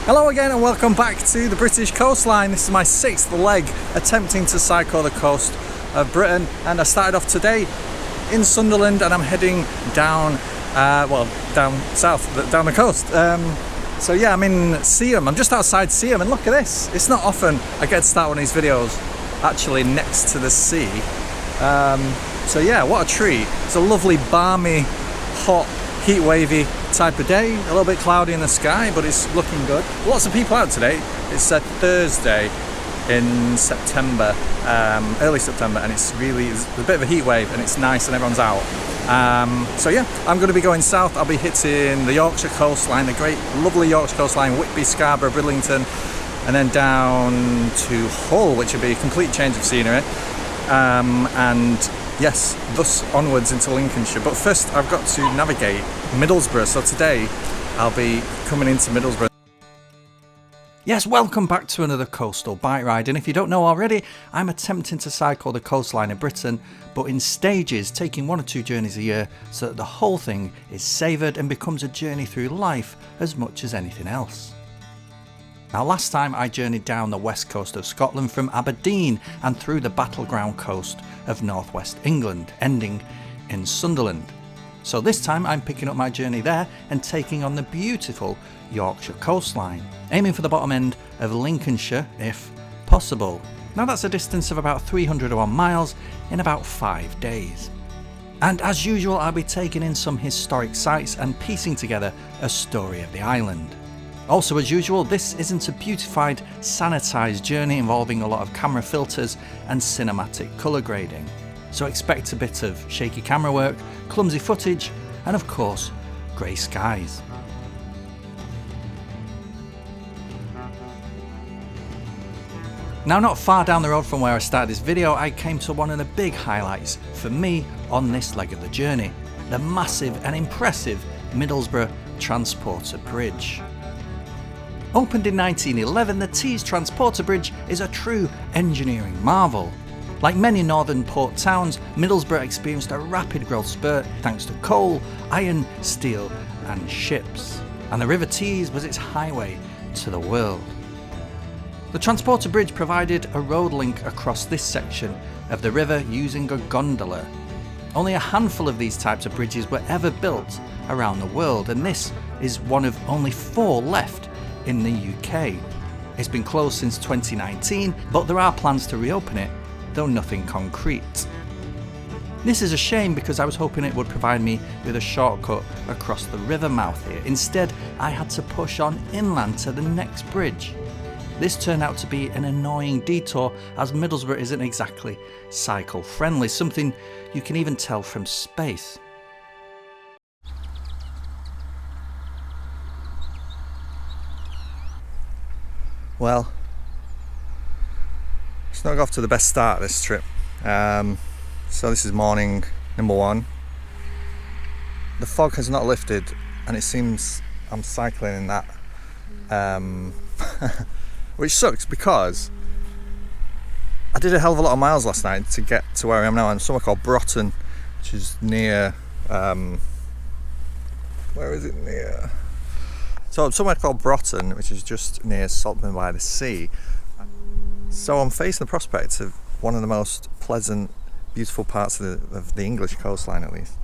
Hello again and welcome back to the British coastline. This is my 6th leg attempting to cycle the coast of Britain, and I started off today in Sunderland and I'm heading down, down south, down the coast. So yeah, I'm in Seaham. I'm just outside Seaham and look at this. It's not often I get to start one of these videos actually next to the sea. So yeah, what a treat. It's a lovely, balmy, hot, heat wavy type of day. A little bit cloudy in the sky, but it's looking good. Lots of people out today. It's a Thursday in September, early September, and it's a bit of a heat wave and it's nice and everyone's out. So yeah, I'm going to be going south. I'll be hitting the Yorkshire coastline, the great lovely Yorkshire coastline, Whitby, Scarborough, Bridlington, and then down to Hull, which will be a complete change of scenery. And yes, thus onwards into Lincolnshire. But first I've got to navigate Middlesbrough. So today I'll be coming into Middlesbrough. Yes, welcome back to another coastal bike ride. And if you don't know already, I'm attempting to cycle the coastline of Britain, but in stages, taking 1 or 2 journeys a year so that the whole thing is savoured and becomes a journey through life as much as anything else. Now, last time I journeyed down the west coast of Scotland from Aberdeen and through the battleground coast of northwest England, ending in Sunderland. So this time I'm picking up my journey there and taking on the beautiful Yorkshire coastline, aiming for the bottom end of Lincolnshire if possible. Now that's a distance of about 301 miles in about 5 days. And as usual, I'll be taking in some historic sites and piecing together a story of the island. Also, as usual, this isn't a beautified, sanitised journey involving a lot of camera filters and cinematic colour grading. So expect a bit of shaky camera work, clumsy footage, and of course, grey skies. Now, not far down the road from where I started this video, I came to one of the big highlights for me on this leg of the journey, the massive and impressive Middlesbrough Transporter Bridge. Opened in 1911, the Tees Transporter Bridge is a true engineering marvel. Like many northern port towns, Middlesbrough experienced a rapid growth spurt thanks to coal, iron, steel and ships. And the River Tees was its highway to the world. The Transporter Bridge provided a road link across this section of the river using a gondola. Only a handful of these types of bridges were ever built around the world, and this is one of only 4 left in the UK. It's been closed since 2019, but there are plans to reopen it, though nothing concrete. This is a shame because I was hoping it would provide me with a shortcut across the river mouth here. Instead, I had to push on inland to the next bridge. This turned out to be an annoying detour as Middlesbrough isn't exactly cycle friendly, something you can even tell from space. Well, it's not got off to the best start this trip. So this is morning number 1. The fog has not lifted and it seems I'm cycling in that, which sucks because I did a hell of a lot of miles last night to get to where I am now. I'm somewhere called Broughton, which is near, where is it near? So somewhere called Broughton, which is just near Saltburn by the sea. So I'm facing the prospect of one of the most pleasant, beautiful parts of the English coastline, at least.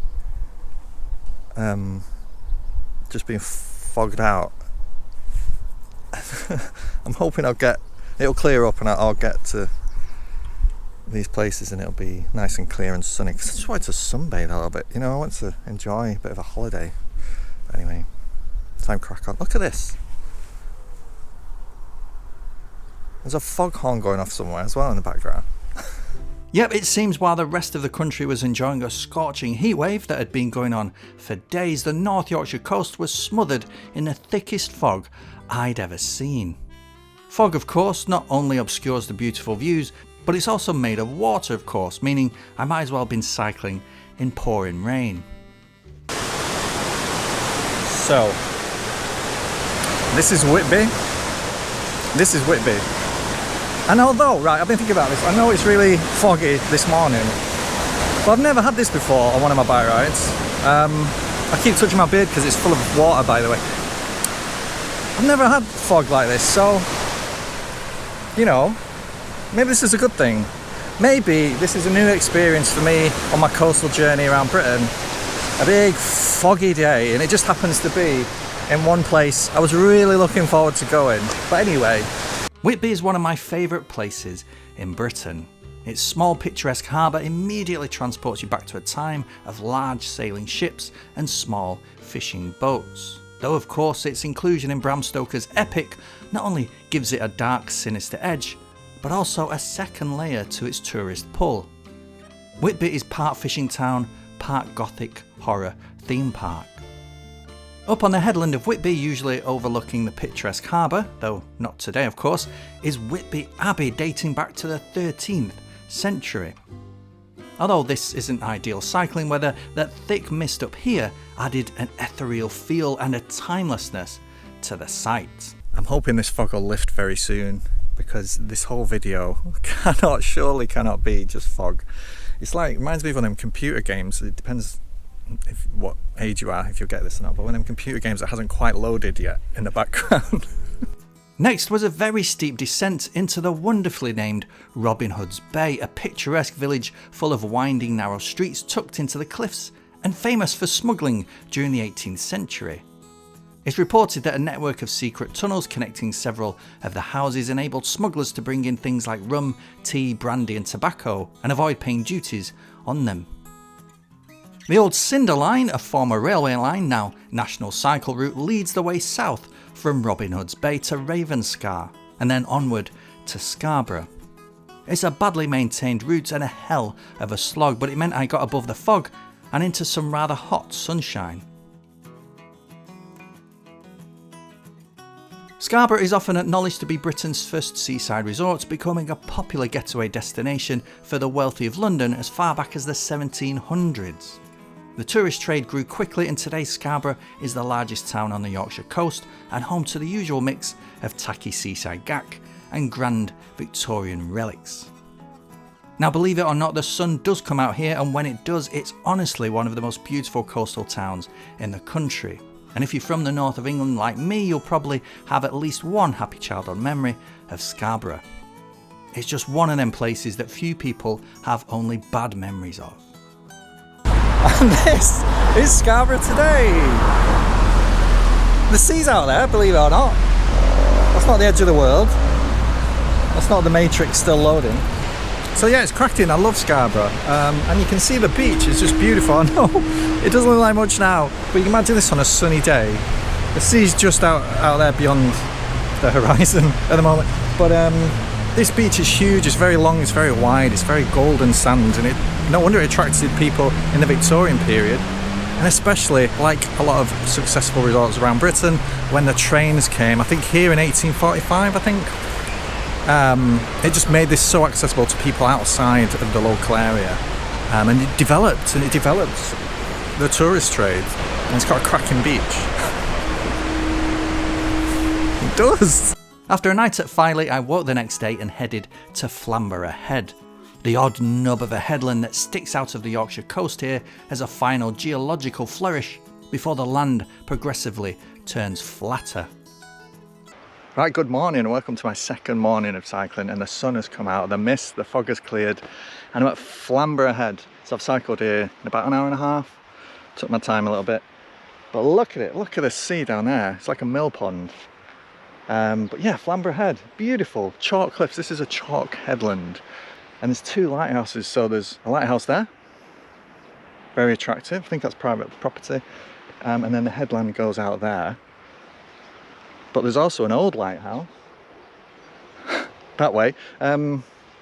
Just being fogged out. I'm hoping it'll clear up and I'll get to these places and it'll be nice and clear and sunny. Because I just wanted to sunbathe a little bit. You know, I want to enjoy a bit of a holiday. But anyway. Time crack on. Look at this. There's a foghorn going off somewhere as well in the background. Yep, it seems while the rest of the country was enjoying a scorching heatwave that had been going on for days, the North Yorkshire coast was smothered in the thickest fog I'd ever seen. Fog, of course, not only obscures the beautiful views, but it's also made of water, of course, meaning I might as well have been cycling in pouring rain. So, this is Whitby. This is Whitby. And although, right, I've been thinking about this, I know it's really foggy this morning, but I've never had this before on one of my bike rides. I keep touching my beard because it's full of water, by the way. I've never had fog like this, so, you know, maybe this is a good thing. Maybe this is a new experience for me on my coastal journey around Britain. A big foggy day, and it just happens to be in one place I was really looking forward to going. But anyway, Whitby is one of my favourite places in Britain. Its small picturesque harbour immediately transports you back to a time of large sailing ships and small fishing boats. Though of course its inclusion in Bram Stoker's epic not only gives it a dark, sinister edge, but also a second layer to its tourist pull. Whitby is part fishing town, part gothic horror theme park. Up on the headland of Whitby, usually overlooking the picturesque harbour, though not today of course, is Whitby Abbey dating back to the 13th century. Although this isn't ideal cycling weather, that thick mist up here added an ethereal feel and a timelessness to the site. I'm hoping this fog will lift very soon, because this whole video surely cannot be just fog. It's like, reminds me of one of them computer games. It depends what age you are, if you'll get this or not, but one of them computer games that hasn't quite loaded yet in the background. Next was a very steep descent into the wonderfully named Robin Hood's Bay, a picturesque village full of winding narrow streets tucked into the cliffs and famous for smuggling during the 18th century. It's reported that a network of secret tunnels connecting several of the houses enabled smugglers to bring in things like rum, tea, brandy and tobacco and avoid paying duties on them. The old Cinder Line, a former railway line, now national cycle route, leads the way south from Robin Hood's Bay to Ravenscar and then onward to Scarborough. It's a badly maintained route and a hell of a slog, but it meant I got above the fog and into some rather hot sunshine. Scarborough is often acknowledged to be Britain's first seaside resort, becoming a popular getaway destination for the wealthy of London as far back as the 1700s. The tourist trade grew quickly, and today Scarborough is the largest town on the Yorkshire coast and home to the usual mix of tacky seaside gack and grand Victorian relics. Now, believe it or not, the sun does come out here, and when it does, it's honestly one of the most beautiful coastal towns in the country. And if you're from the north of England like me, you'll probably have at least one happy childhood memory of Scarborough. It's just one of them places that few people have only bad memories of. And this is Scarborough today. The sea's out there, believe it or not. That's not the edge of the world. That's not the Matrix still loading. So yeah, it's cracking. I love Scarborough. And you can see the beach is just beautiful. I know it doesn't look like much now, but you can imagine this on a sunny day. The sea's just out there beyond the horizon at the moment. But this beach is huge, it's very long, it's very wide, it's very golden sand, and no wonder it attracted people in the Victorian period, and especially, like a lot of successful resorts around Britain, when the trains came, I think here in 1845, it just made this so accessible to people outside of the local area, and it developed the tourist trade, and it's got a cracking beach. It does! After a night at Filey, I woke the next day and headed to Flamborough Head. The odd nub of a headland that sticks out of the Yorkshire coast here as a final geological flourish before the land progressively turns flatter. Right, good morning and welcome to my second morning of cycling, and the sun has come out, the mist, the fog has cleared, and I'm at Flamborough Head. So I've cycled here in about an hour and a half, took my time a little bit, but look at it, look at the sea down there, it's like a mill pond. But yeah, Flamborough Head, beautiful, chalk cliffs. This is a chalk headland, and there's two lighthouses. So there's a lighthouse there, very attractive, I think that's private property, and then the headland goes out there. But there's also an old lighthouse that way,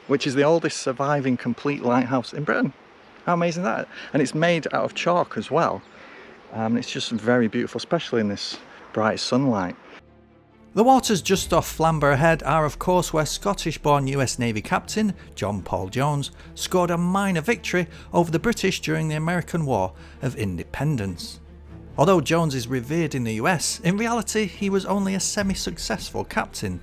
which is the oldest surviving complete lighthouse in Britain. How amazing is that? And it's made out of chalk as well. It's just very beautiful, especially in this bright sunlight. The waters just off Flamborough Head are of course where Scottish-born US Navy captain John Paul Jones scored a minor victory over the British during the American War of Independence. Although Jones is revered in the US, in reality he was only a semi-successful captain.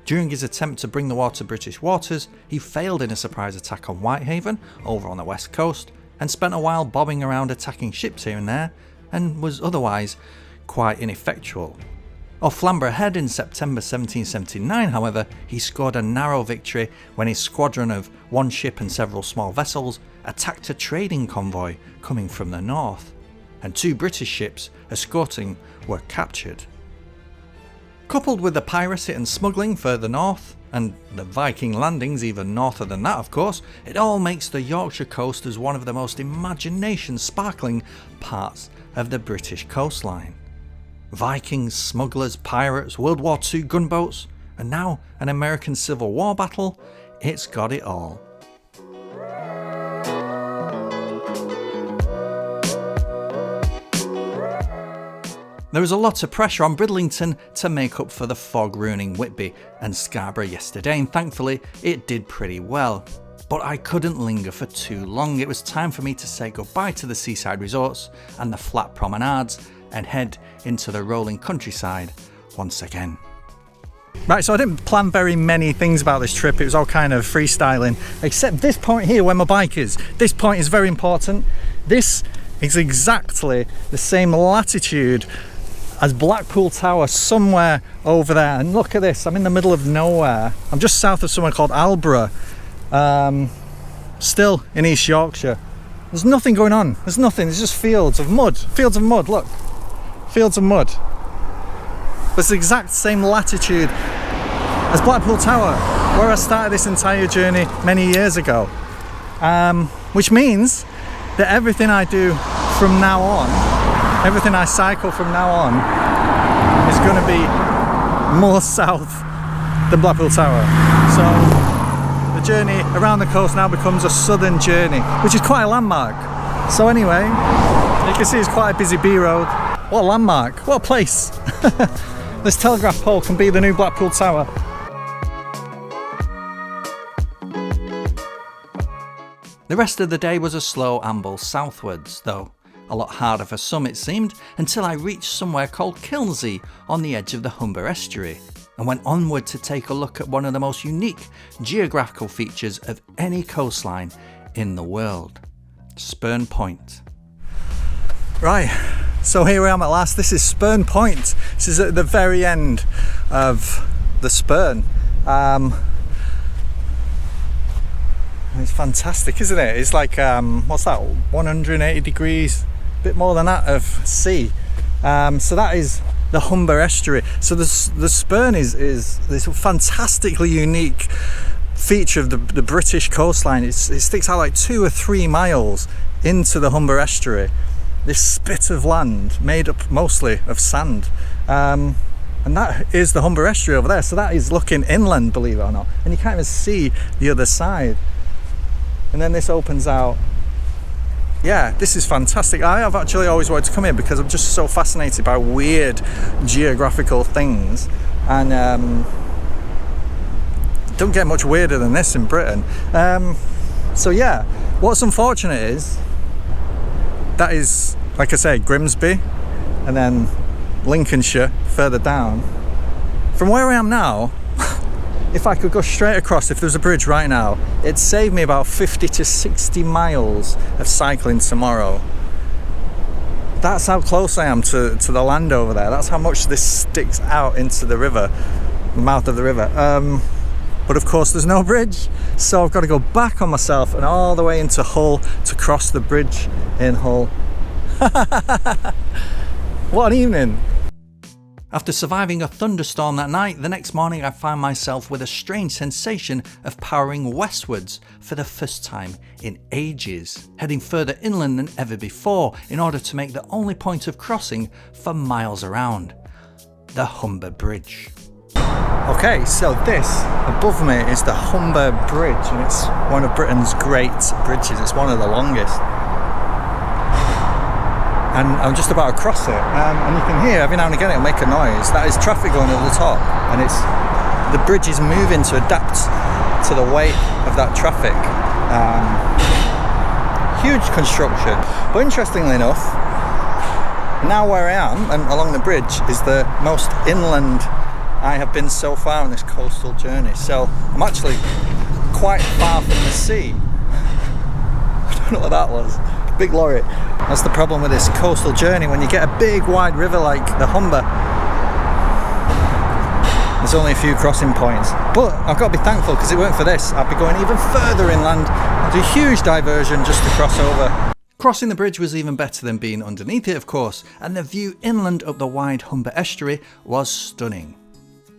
During his attempt to bring the war to British waters, he failed in a surprise attack on Whitehaven over on the west coast and spent a while bobbing around attacking ships here and there, and was otherwise quite ineffectual. Off Flamborough Head in September 1779, however, he scored a narrow victory when his squadron of one ship and several small vessels attacked a trading convoy coming from the north, and 2 British ships escorting were captured. Coupled with the piracy and smuggling further north, and the Viking landings even norther than that of course, it all makes the Yorkshire coast as one of the most imagination-sparkling parts of the British coastline. Vikings, smugglers, pirates, World War II gunboats, and now an American Civil War battle, it's got it all. There was a lot of pressure on Bridlington to make up for the fog ruining Whitby and Scarborough yesterday, and thankfully it did pretty well. But I couldn't linger for too long. It was time for me to say goodbye to the seaside resorts and the flat promenades and head into the rolling countryside once again. Right, so I didn't plan very many things about this trip. It was all kind of freestyling, except this point here where my bike is. This point is very important. This is exactly the same latitude as Blackpool Tower, somewhere over there. And look at this, I'm in the middle of nowhere. I'm just south of somewhere called Alborough, still in East Yorkshire. There's nothing going on, there's nothing, there's just fields of mud, look. Fields of mud. But it's the exact same latitude as Blackpool Tower, where I started this entire journey many years ago. Which means that everything I do from now on, everything I cycle from now on, is going to be more south than Blackpool Tower. So the journey around the coast now becomes a southern journey, which is quite a landmark. So anyway, you can see it's quite a busy B road. What a landmark, what a place. This telegraph pole can be the new Blackpool Tower. The rest of the day was a slow amble southwards, though a lot harder for some it seemed, until I reached somewhere called Kilnsey on the edge of the Humber estuary, and went onward to take a look at one of the most unique geographical features of any coastline in the world, Spurn Point. Right, so here I am at last. This is Spurn Point. This is at the very end of the Spurn. It's fantastic, isn't it? It's like, what's that, 180 degrees, a bit more than that of sea. So that is the Humber estuary. So the Spurn is this fantastically unique feature of the British coastline. It sticks out like 2 or 3 miles into the Humber estuary. This spit of land made up mostly of sand. And that is the Humber estuary over there. So that is looking inland, believe it or not. And you can't even see the other side. And then this opens out. Yeah, this is fantastic. I have actually always wanted to come here because I'm just so fascinated by weird geographical things. And don't get much weirder than this in Britain. So yeah, what's unfortunate is that is, like I say, Grimsby and then Lincolnshire further down. From where I am now, if I could go straight across, if there was a bridge right now, it'd save me about 50 to 60 miles of cycling tomorrow. That's how close I am to the land over there. That's how much this sticks out into the river, the mouth of the river. But of course there's no bridge, so I've got to go back on myself and all the way into Hull to cross the bridge in Hull. What an evening. After surviving a thunderstorm that night, the next morning I found myself with a strange sensation of powering westwards for the first time in ages, heading further inland than ever before in order to make the only point of crossing for miles around, the Humber Bridge. Okay, so this above me is the Humber Bridge, and it's one of Britain's great bridges. It's one of the longest. And I'm just about to cross it, and you can hear every now and again it'll make a noise. That is traffic going over the top, and the bridge is moving to adapt to the weight of that traffic. Huge construction, but interestingly enough, now where I am and along the bridge is the most inland I have been so far on this coastal journey. So I'm actually quite far from the sea. I don't know what that was. Big lorry. That's the problem with this coastal journey. When you get a big wide river like the Humber, there's only a few crossing points. But I've got to be thankful, because it weren't for this, I'd be going even further inland. I'd do a huge diversion just to cross over. Crossing the bridge was even better than being underneath it, of course, and the view inland up the wide Humber estuary was stunning.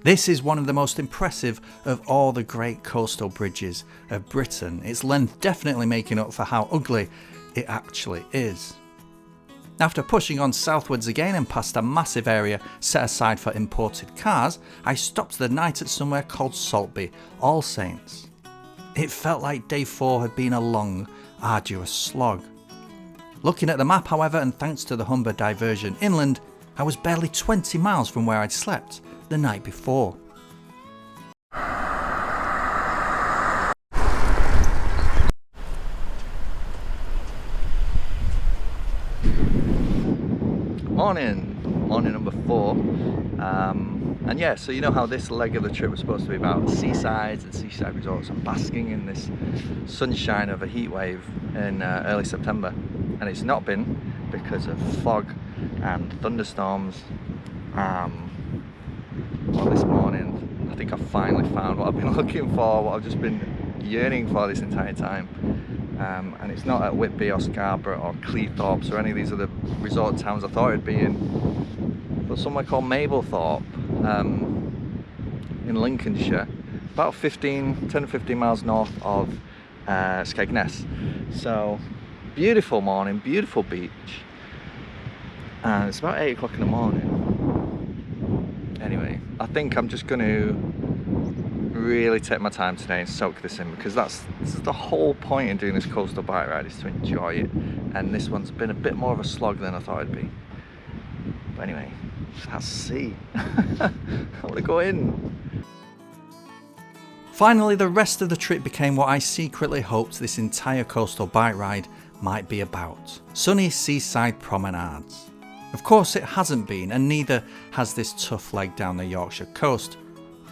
This is one of the most impressive of all the great coastal bridges of Britain, its length definitely making up for how ugly it actually is. After pushing on southwards again and past a massive area set aside for imported cars, I stopped the night at somewhere called Saltby, All Saints. It felt like day 4 had been a long, arduous slog. Looking at the map, however, and thanks to the Humber diversion inland, I was barely 20 miles from where I'd slept the night before. Morning number 4, and yeah, so you know how this leg of the trip was supposed to be about seasides and seaside resorts and basking in this sunshine of a heat wave in early September, and it's not been because of fog and thunderstorms. Well, this morning I think I finally found what I've been looking for, what I've just been yearning for this entire time. And it's not at Whitby or Scarborough or Cleethorpes or any of these other resort towns I thought it'd be in, but somewhere called Mablethorpe in Lincolnshire, about 10 to 15 miles north of Skegness. So beautiful morning, beautiful beach, and it's about 8 o'clock in the morning. Anyway, I think I'm just going to really take my time today and soak this in, because this is the whole point in doing this coastal bike ride, is to enjoy it, and this one's been a bit more of a slog than I thought it'd be. But anyway, let's see. I want to go in. Finally, the rest of the trip became what I secretly hoped this entire coastal bike ride might be about: sunny seaside promenades. Of course it hasn't been, and neither has this tough leg down the Yorkshire coast,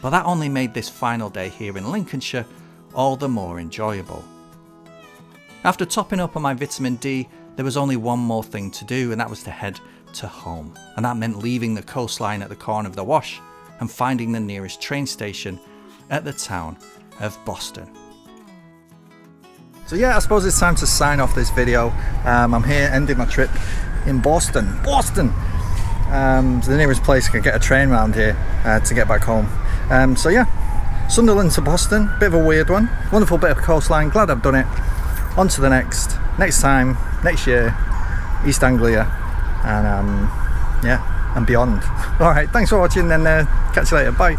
but that only made this final day here in Lincolnshire all the more enjoyable. After topping up on my vitamin D, there was only one more thing to do, and that was to head to home. And that meant leaving the coastline at the corner of the Wash and finding the nearest train station at the town of Boston. So yeah, I suppose it's time to sign off this video. I'm here ending my trip in Boston. It's the nearest place I can get a train around here to get back home. So yeah, Sunderland to Boston, bit of a weird one. Wonderful bit of coastline, glad I've done it. On to the next time, next year, East Anglia, and yeah, and beyond. Alright, thanks for watching, and catch you later, bye.